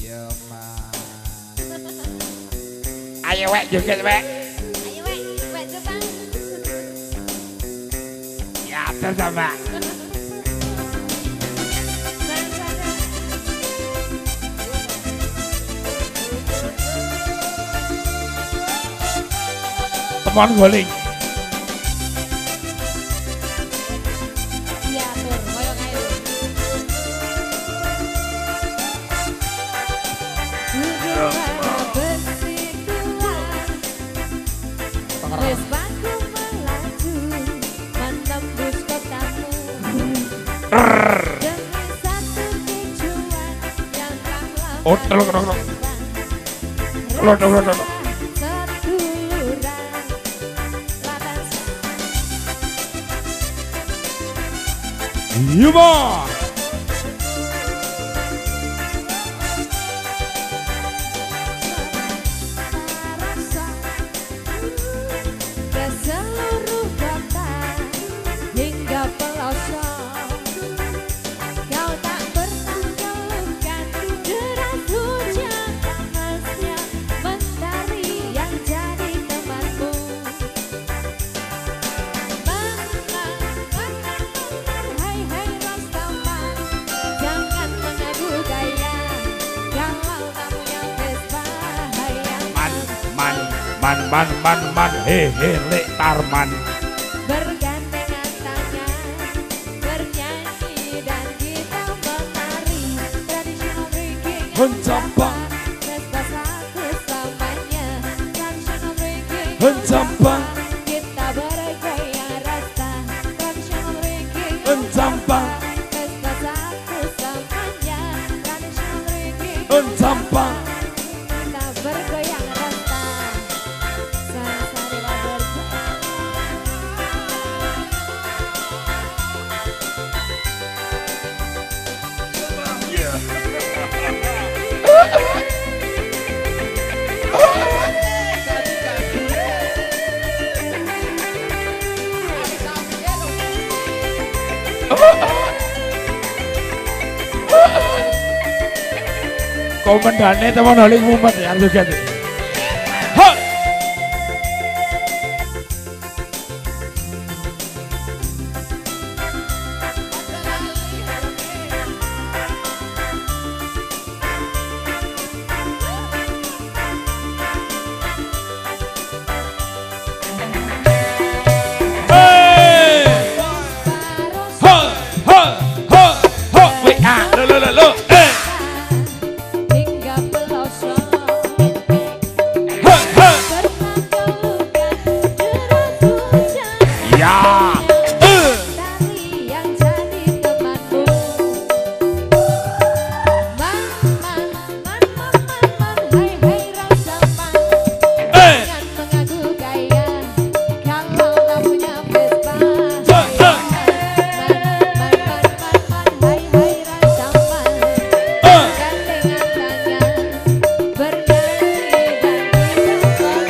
Iya mas. Ayo wek joget wek. Ayo wek Jepang. Ya atas sama. Teman guling. Iya tur, koyo kae. Wes baku melaju menembus kotamu demi satu tujuan yang tak lama. Oh, tolong. Tolong. Iya mah. Ke seluruh kota hingga pelosok, kau tak pernah keluhkan deras hujan panasnya mentari yang jadi temanmu. Hai Rastaman, jangan mengadu gaya kalau kamunya Vespa hayang Man, hehe lek tarman. bergandengan tangan, bernyanyi dan kita menari tradisional drinking Mencampang. Vespa satu selamanya tradisional drinking Mencampang. kita bergaya rasta tradisional drinking Mencampang. Vespa satu selamanya tradisional drinking Mencampang. kita bergoyang rasta sasarilah bergoyang. Komandannya teman Holing Mumet ya juga tuh. Ha! Hey! Ha! Wih, lo. Hingga pelosok Pernah keluhkan deras hujan Ya. Mentari yang jadi temanmu. Man, hai Rastaman, jangan mengaku gaya kalau tak punya Vespa. Hai Rastaman, gandengan tangan, bernyanyi dan kita menari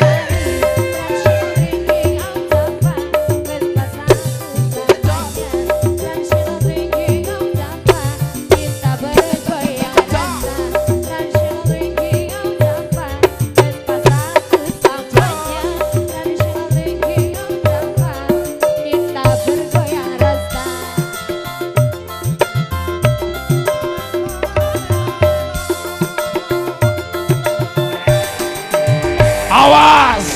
tradisional drinking out Java. Vespa satu selamanya tradisional drinking out Java. Kita bergoyang rasa tradisional drinking out Java. Vespa satu selamanya tradisional drinking out Java. Kita bergoyang rasa. Awas.